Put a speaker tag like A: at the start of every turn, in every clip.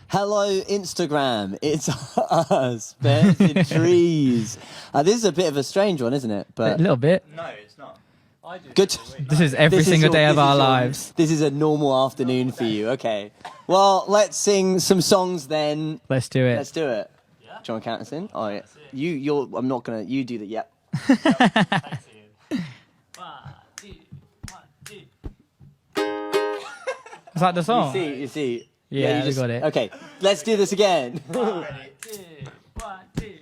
A: Hello, Instagram. It's us, Bears in Trees. This is a bit of a strange one, isn't it?
B: But a little bit.
C: No, it's not. I do.
A: Good.
B: This is every single day of our lives.
A: This is a normal afternoon for you. Okay. Well, let's sing some songs then.
B: Let's do it.
A: Let's do it.
C: Yeah.
A: Do you want to count us in? Oh, yeah. You're. I'm not gonna. You do the. Yep.
C: Thanks, Ian. 1, 2, 1, 2.
B: Is that the song?
A: You see.
B: Yeah,
A: you
B: we got it.
A: Okay, let's do this again.
C: 1, 2, 1, 2.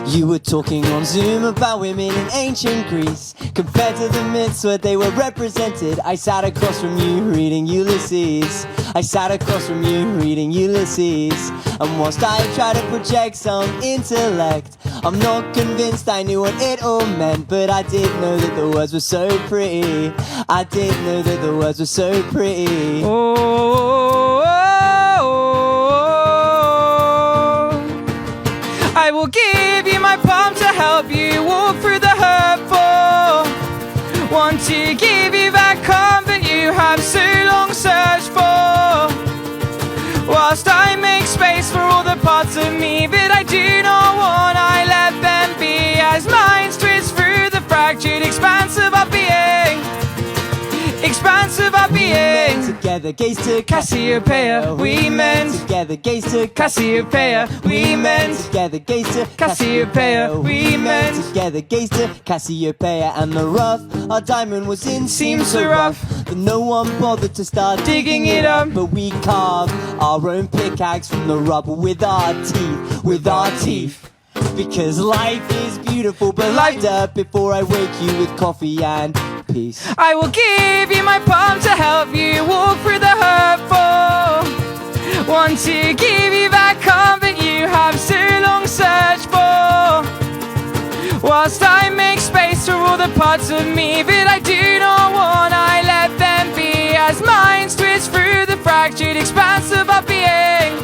A: You were talking on Zoom about women in ancient Greece, compared to the myths where they were represented. I sat across from you reading Ulysses. And whilst I try to project some intellect, I'm not convinced I knew what it all meant. But I did know that the words were so pretty.
B: I will give you my palm to help you walk through the hurtful. Want to give you that comfort you have so long searched for. Whilst I make space for all the parts of me that I do not want, I let them be as lines twist through the fractured expanse of our being.
A: Together, gaze to
B: Cassiopeia, we meant.
A: Together, gaze to
B: Cassiopeia, we meant.
A: Together, gaze to
B: Cassiopeia, we meant.
A: Together, gaze to Cassiopeia, and the rough our diamond was in seemed so rough that no one bothered to start digging it up. But we carved our own pickaxe from the rubble with our teeth. Because life is beautiful, but light up before I wake you with coffee and peace.
B: I will give you my palm to help you walk through the hurtful. Want to give you that comfort you have so long searched for. Whilst I make space for all the parts of me that I do not want, I let them be as minds twist through the fractured expanse of our being.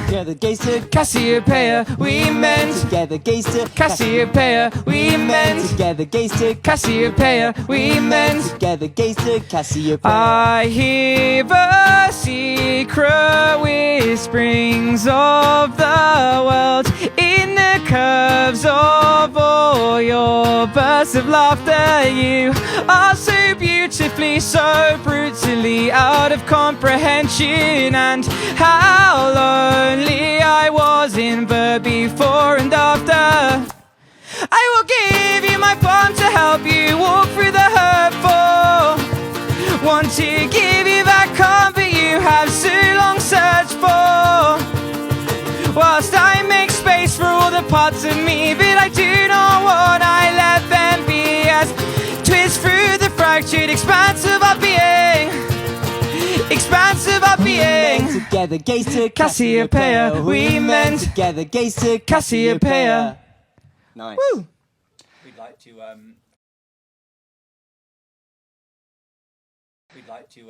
A: Together, gaze to
B: Cassiopeia, we meant.
A: Together, gaze to
B: Cassiopeia, we meant.
A: Together, gaze to
B: Cassiopeia, we meant.
A: Together, gaze to Cassiopeia.
B: I hear the secret whisperings of the world in the curves of all your bursts of laughter. You are so beautifully, so brutally out of comprehension. And how lonely I was in the before and after. I will give you my palm to help you walk through the hurtful. Want to give you that comfort you have so long searched for. Whilst I make space for all the parts of me that I do not want, I let them be as twist through the fractured expanse of our being.
A: Together, gaze to
B: Cassiopeia, we meant.
A: Together, gaze to
B: Cassiopeia.
A: Nice.
B: Woo!
C: We'd like to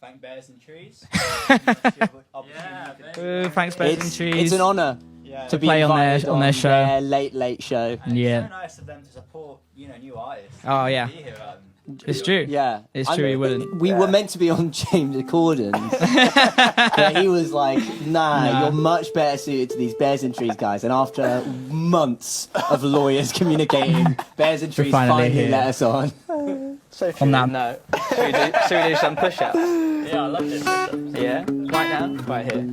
C: thank Bears and Trees.
B: Thanks, Bears and Trees.
A: It's an honour
C: to
A: be
B: play on
A: invited
B: their show.
A: Their late show.
C: And
B: Yeah.
C: It's so nice of them to support, new artists.
B: Oh, yeah.
C: Be here,
B: It's true.
A: Yeah,
B: It's true, he wouldn't.
A: We were meant to be on James Corden's, but he was like, "Nah, you're much better suited to these Bears and Trees guys." And after months of lawyers communicating, Bears and Trees finally let us on.
D: So
B: On that
D: no. Should we do some push-ups?
C: Yeah, I love this.
D: Yeah, right now? Right here.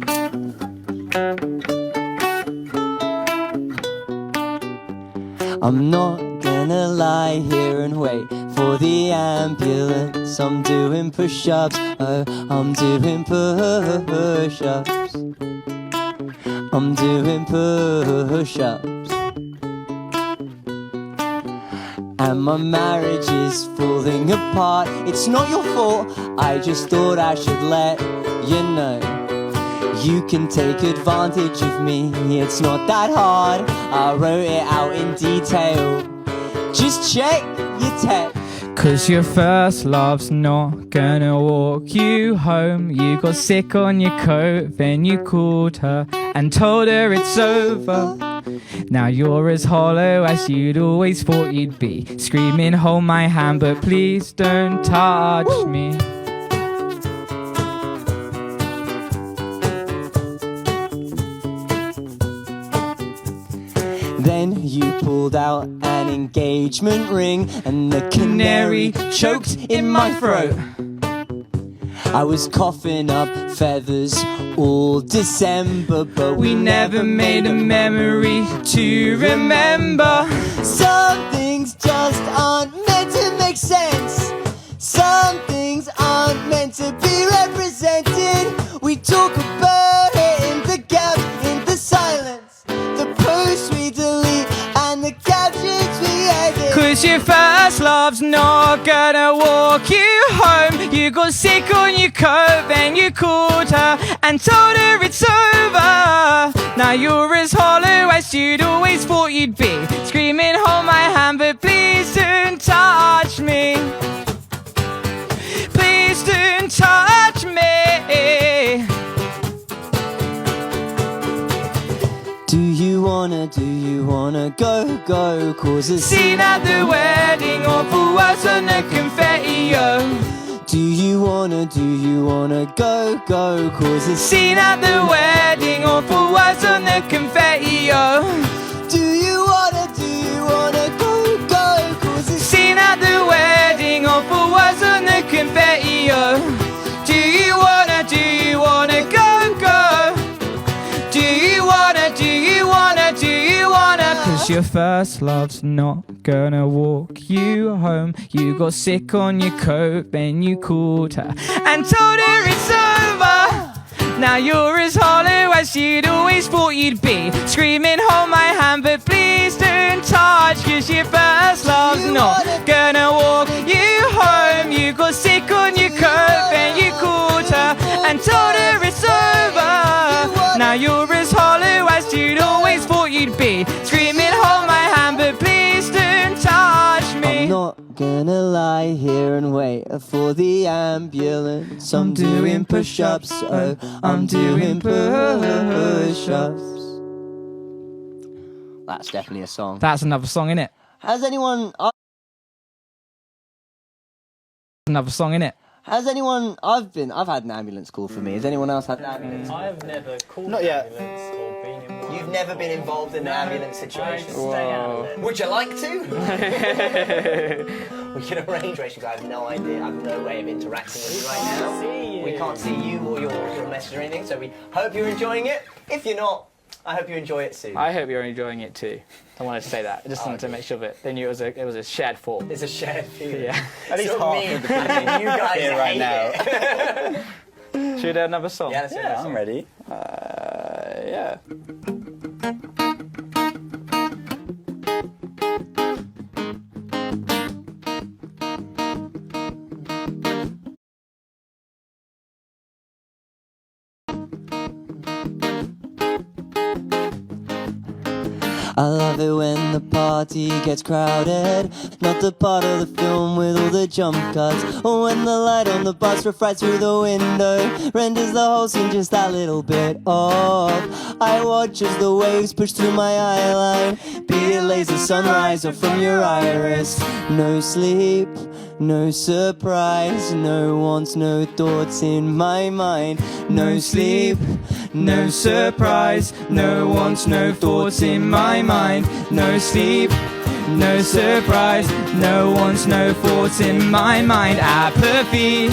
A: I'm not gonna lie here and wait for the ambulance. I'm doing push-ups, oh, I'm doing push-ups. I'm doing push-ups. And my marriage is falling apart. It's not your fault, I just thought I should let you know. You can take advantage of me, it's not that hard. I wrote it out in detail. Just check your text.
B: 'Cause your first love's not gonna walk you home. You got sick on your coat, then you called her and told her it's over. Now you're as hollow as you'd always thought you'd be. Screaming, hold my hand, but please don't touch me.
A: Then you pulled out an engagement ring, and the canary choked in my throat. I was coughing up feathers all December, but
B: We never made a memory to remember.
A: some things just aren't meant to make sense. Some things aren't meant to be represented. We talk about it in the gaps, in the silence, the posts we delete and the captions we edit.
B: Cause your first love's not gonna walk you home. You got sick on your coat, then you called her and told her it's over. Now you're as hollow as you'd always thought you'd be. Screaming, hold my hand, but please don't touch me. Please don't touch me.
A: Do you wanna go, cause it's
B: Scene at the wedding, awful words on the confetti, yo.
A: Do you wanna go, cause it's
B: Scene at the wedding, awful words on the confetti, yo.
A: Do you wanna go, cause it's
B: Scene at the wedding, awful words on the confetti, yo. Do you wanna go, go? Do you wanna? Cause your first love's not gonna walk you home. You got sick on your coat, then you called her and told her it's over. Now you're as hollow as you'd always thought you'd be. Screaming, hold my hand, but please don't touch. Cause your first love's not gonna walk you home. You got sick on your coat, then you called her and told her it's over. Now you're as hollow as you'd always thought you'd be. Screaming, hold my hand, but please don't touch me.
A: I'm not gonna lie here and wait for the ambulance. I'm doing push-ups, oh, I'm doing push-ups. That's definitely a song.
B: That's another song, innit?
A: Has anyone...
B: Another song, innit?
A: Has anyone... I've had an ambulance call for me. Has anyone else had an ambulance?
C: I've never called
D: Not
C: an
D: yet.
C: ambulance or been in one.
A: You've never been involved in an ambulance situation?
C: Stay out of it.
A: Would you like to? We can arrange races. I have no idea. I have no way of interacting with you right now.
C: See you.
A: We can't see you or your message or anything, so we hope you're enjoying it. If you're not, I hope you enjoy it soon.
D: I hope you're enjoying it too. I wanted to say that. I just wanted to make sure that they knew it was a shared thought.
A: It's a shared feeling.
D: Yeah.
A: At least half of the people you guys
C: Here right
A: hate
C: now.
A: it.
D: Should we do another song?
A: Yeah, let's do
C: Yeah,
A: that.
C: I'm ready.
D: Yeah.
A: I love it when the party gets crowded. Not the part of the film with all the jump cuts. Or when the light on the bus refracts through the window, renders the whole scene just that little bit off. I watch as the waves push through my eyeline, be it laser sunrise or from your iris. No sleep, no surprise, no wants, no thoughts in my mind. No sleep, no surprise, no wants, no thoughts in my mind. No sleep, no surprise, no wants, no thoughts in my mind. Apathy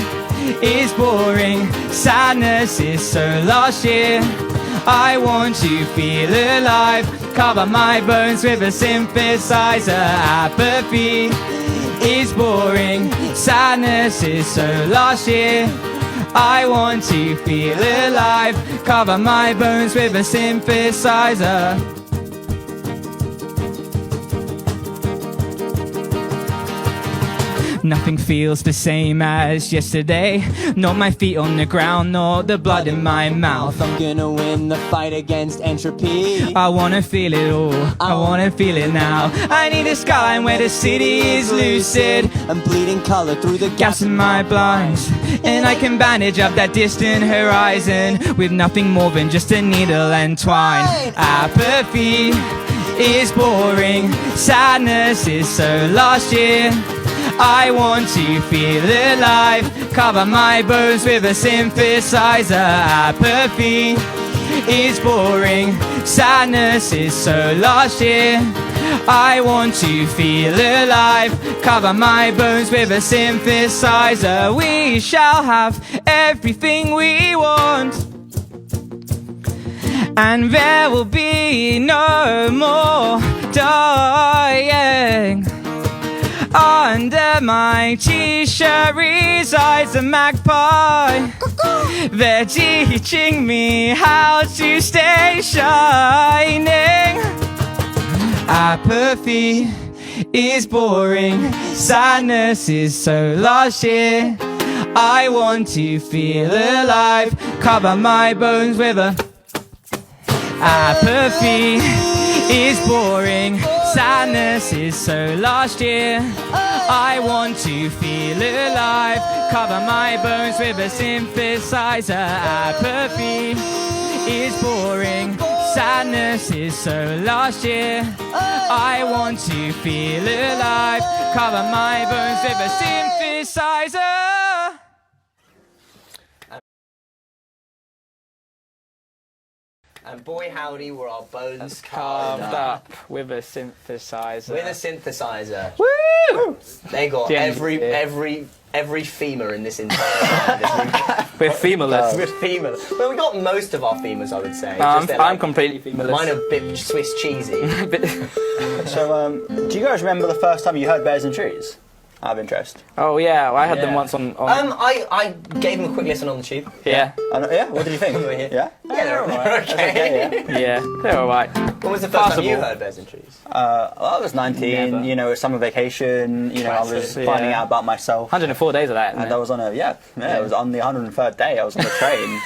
A: is boring, sadness is so last year. I want to feel alive, cover my bones with a synthesizer. Apathy is boring, sadness is so last year. I want to feel alive, cover my bones with a synthesizer. Nothing feels the same as yesterday. Not my feet on the ground, nor the blood in my mouth. I'm gonna win the fight against entropy. I wanna feel it all, I wanna feel it now. I need a skyline where the city is lucid and bleeding color through the gaps in my blinds. And I can bandage up that distant horizon with nothing more than just a needle and twine. Apathy
B: is boring. Sadness is so last year. I want to feel alive. Cover my bones with a synthesizer. Apathy is boring. Sadness is so last year. I want to feel alive. Cover my bones with a synthesizer. We shall have everything we want, and there will be no more dying. Under my t-shirt resides a magpie. They're teaching me how to stay shining. Apathy is boring. Sadness is so last year. I want to feel alive. Cover my bones with a... Apathy is boring. Sadness is so last year. I want to feel alive. Cover my bones with a synthesizer. Apathy is boring. Sadness is so last year. I want to feel alive. Cover my bones with a synthesizer.
C: And boy howdy were our bones
D: Carved
C: carved
D: up with a synthesizer.
C: with a synthesizer.
D: Woo!
C: They got
D: Yeah.
C: every femur in this entire room.
D: We're femureless.
C: With femur. Well, we got most of our femurs, I would say.
D: I'm,
C: Just they're
D: I'm
C: like-
D: completely femureless.
C: Mine are a bit Swiss cheesy.
E: So, do you guys remember the first time you heard Bears and Trees? Out of interest.
D: Oh yeah, I had them
C: Yeah.
D: once on
C: I gave them a quick listen on the tube.
D: yeah.
E: Yeah. What did you think?
C: Yeah.
E: Yeah.
C: Yeah, they're okay.
E: Yeah.
D: Yeah, they're alright.
C: When was the first time you
D: Passable.
C: heard Bears and Trees?
E: Well, I was 19.
D: Never.
E: You know, it was summer vacation. You know, I was
D: Classic.
E: finding
D: Yeah.
E: out about myself.
D: 104 days of that. Isn't
E: And
D: it?
E: I was on it was on the 103rd day. I was on the train.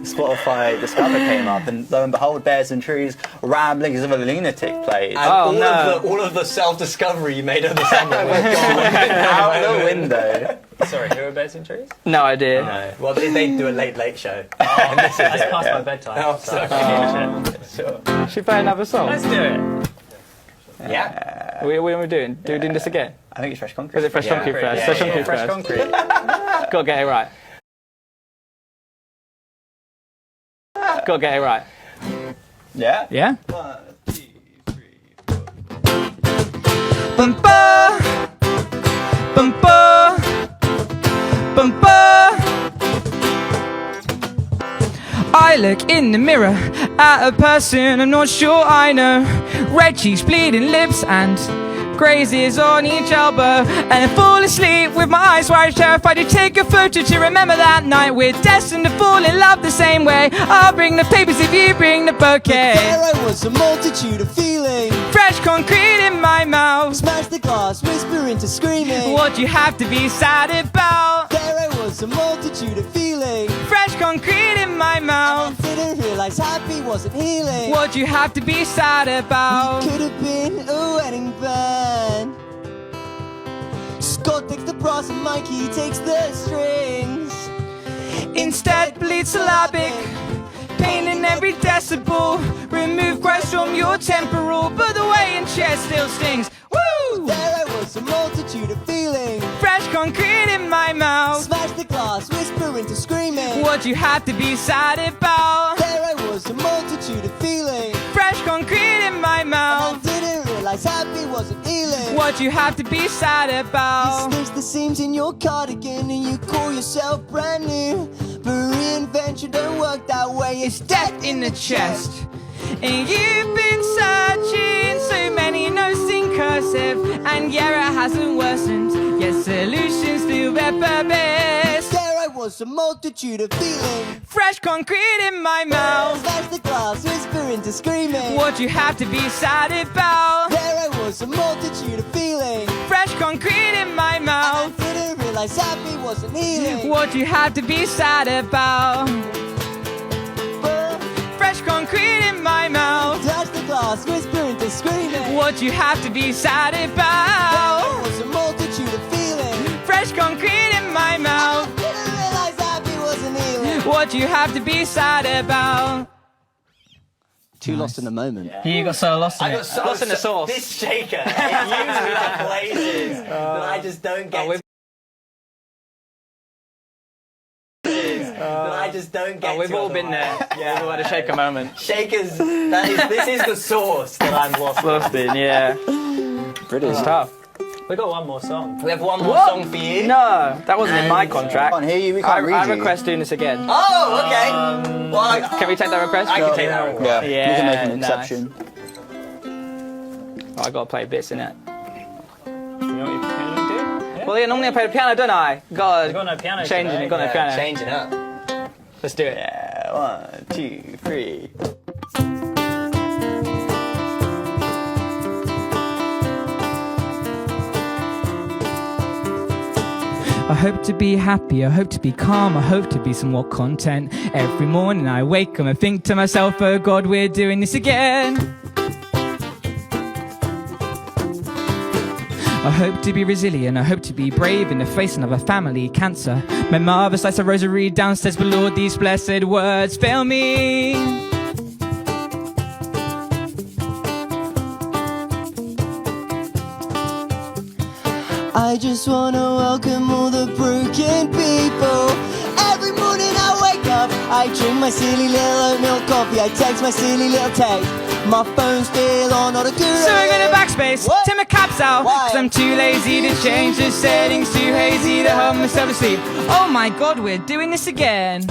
E: Spotify Discover came up, and lo and behold, Bears and Trees, Ramblings of a Lunatic played.
C: And
D: Oh, no.
C: all of the self-discovery you made over the summer was gone.
E: Out the window.
C: Sorry, who are Bears and Trees?
D: No idea.
C: No. Well, they do a late show.
F: That's past my bedtime.
C: Oh, sorry. Sure.
D: Should we play another song?
F: Let's do it.
C: Yeah.
D: What are we doing? Do we doing this again?
E: I think it's Fresh Concrete.
D: Or is it Fresh
C: Yeah.
D: Concrete first?
C: Yeah,
D: Fresh
C: yeah,
D: Concrete
C: yeah.
E: Fresh
D: first.
E: Concrete.
D: Gotta get it right. Gotta get it right.
E: Yeah.
D: Yeah?
E: 1, 2, 3, 4.
B: Bumpa, bumpa, bumpa. I look in the mirror at a person I'm not sure I know. Red cheeks, bleeding lips, and grazes on each elbow. And I fall asleep with my eyes wide, terrified to take a photo to remember that night. We're destined to fall in love the same way. I'll bring the papers if you bring the bouquet.
A: There I was, a multitude of feelings.
B: Fresh concrete in my mouth.
A: Smash the glass, whisper into screaming.
B: What you have to be sad about?
A: There I was, a multitude of feelings.
B: Fresh concrete in my mouth.
A: Didn't realize happy wasn't healing.
B: What you have to be sad about?
A: Could have been a wedding band. Scott takes the brass and Mikey takes the strings.
B: Instead, bleed syllabic, pain in every decibel. Remove Christ from your temporal, but the way in chest still stings. Woo!
A: There I was, a multitude of feelings.
B: Fresh concrete in my mouth.
A: Smash the glass, whisper into screaming.
B: What you have to be sad about?
A: There I was, a multitude of feelings.
B: Fresh concrete in my
A: I
B: mouth.
A: didn't realize happy wasn't healing.
B: What you have to be sad about?
A: Stitch the seams in your cardigan and you call yourself brand new. But reinvention don't work that way.
B: It's death in the chest. And you've been searching so many notes in cursive, and yeah, it hasn't worsened. Yet solutions still their purpose.
A: There I was, a multitude of feelings.
B: Fresh concrete in my mouth.
A: Smash the glass, whisper into screaming.
B: What you have to be sad about?
A: There I was, a multitude of feelings.
B: Fresh concrete in my
A: I
B: mouth.
A: didn't realize happy wasn't healing.
B: What you have to be sad about? Fresh concrete in my mouth.
A: Touch the glass, whisper into screaming.
B: What you have to be sad
A: There
B: about?
A: was a multitude of feelings.
B: Fresh concrete in my mouth.
A: Didn't realize happy wasn't healing.
B: What you have to be sad about?
A: Too lost in the moment.
D: You got so lost in
C: I
D: it.
C: got so
D: Lost in the sauce.
C: This shaker, it uses me to places that I just don't get. That I just don't get.
D: We've
C: to
D: all been there.
C: otherwise.
D: Yeah, we've all had a shaker moment.
C: Shakers. This is the sauce that I'm lost.
D: Lost in, yeah.
E: Brilliant.
D: It's tough.
F: We got one more song.
C: We have one more
D: What?
C: song for you.
D: No, that wasn't in my contract.
E: Can't hear you. We
D: I
E: can't read you.
D: request doing this again.
C: Oh, okay. Well,
D: Can we take that request?
C: I can take that request.
E: Yeah, you can make an
D: nice.
E: exception.
D: Oh, I gotta play bits in it.
F: You know what you can do? Yeah.
D: Well, yeah, normally I play the piano, don't I? God,
F: You got no piano
D: changing
F: today.
D: it, got no piano.
C: Changing up.
D: Let's do it.
E: Yeah, 1, 2, 3.
B: I hope to be happy, I hope to be calm, I hope to be some more content. Every morning I wake up and think to myself, oh God, we're doing this again. I hope to be resilient, I hope to be brave in the face of a family cancer. My mother slices a rosary downstairs, but Lord, these blessed words fail me.
A: I just wanna welcome all the broken people. Every morning I wake up, I drink my silly little oatmeal coffee, I text my silly little text. My phone's still on, not a good.
B: So I go to backspace,
A: What?
B: turn my caps out,
A: Why?
B: cause I'm too lazy to change the settings, too hazy to help myself to sleep. Oh my God, we're doing this again.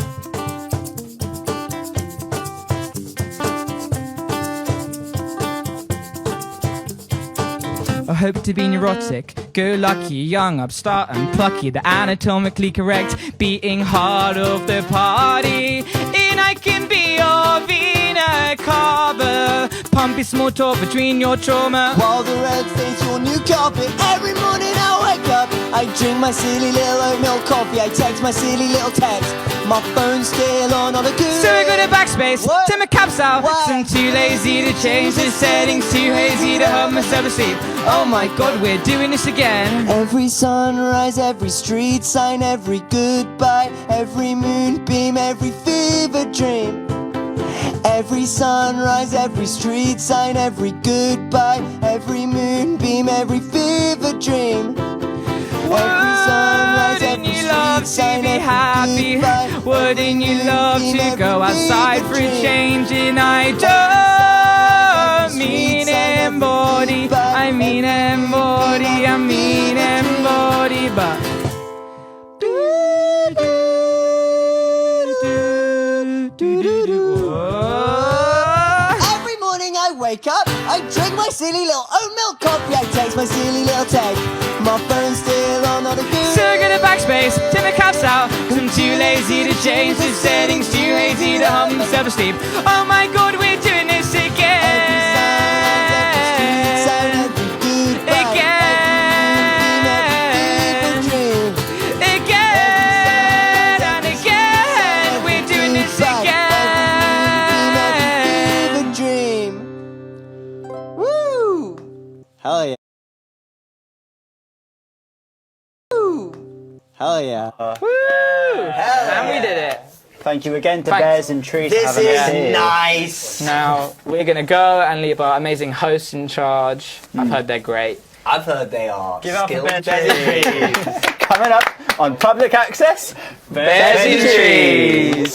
B: I hope to be neurotic, go lucky, young, upstart and plucky, the anatomically correct, beating heart of the party. And I can be your Vina Carver, pumpy small talk between your trauma.
A: While the red stains your new carpet. Every morning I wake up, I drink my silly little oatmeal coffee, I text my silly little text. My phone's still on, not a good.
B: So I go to backspace,
A: What?
B: turn my caps out,
A: Why?
B: 'cause I'm too lazy to change the settings, too hazy to help myself to sleep. Oh my God, we're doing this again.
A: Every sunrise, every street sign, every goodbye, every moonbeam, every fever dream. Every sunrise, every street sign, every goodbye, every moonbeam, every fever dream. Every sunrise,
B: Wouldn't
A: every
B: you love
A: street sign,
B: to be
A: every
B: happy?
A: goodbye,
B: Wouldn't you love
A: moonbeam,
B: to go
A: every
B: outside
A: fever
B: for a
A: dream.
B: change? And I don't mean embody, I mean embody, I mean embody, but
A: Every morning I wake up, I drink my silly little oatmeal coffee, I text my silly little text. My phone's still on, not a good.
B: So good at backspace, turn the caps out, 'cause I'm too lazy to change the settings, too hazy to hum myself to sleep. Oh my God, we're doing this again. Again and again, we're doing this again.
A: Dream. Woo! Hell yeah. Woo! Hell yeah.
D: And we did it.
E: Thank you again to
D: Thanks.
E: Bears and Trees for
C: This
E: having us
C: is
E: here.
C: nice.
D: Now we're gonna go and leave our amazing hosts in charge. I've heard they're great.
C: I've heard they are
F: Give it up for
C: skilled
F: Bears and
C: Trees.
E: Coming up on Public Access,
D: Bears and Trees.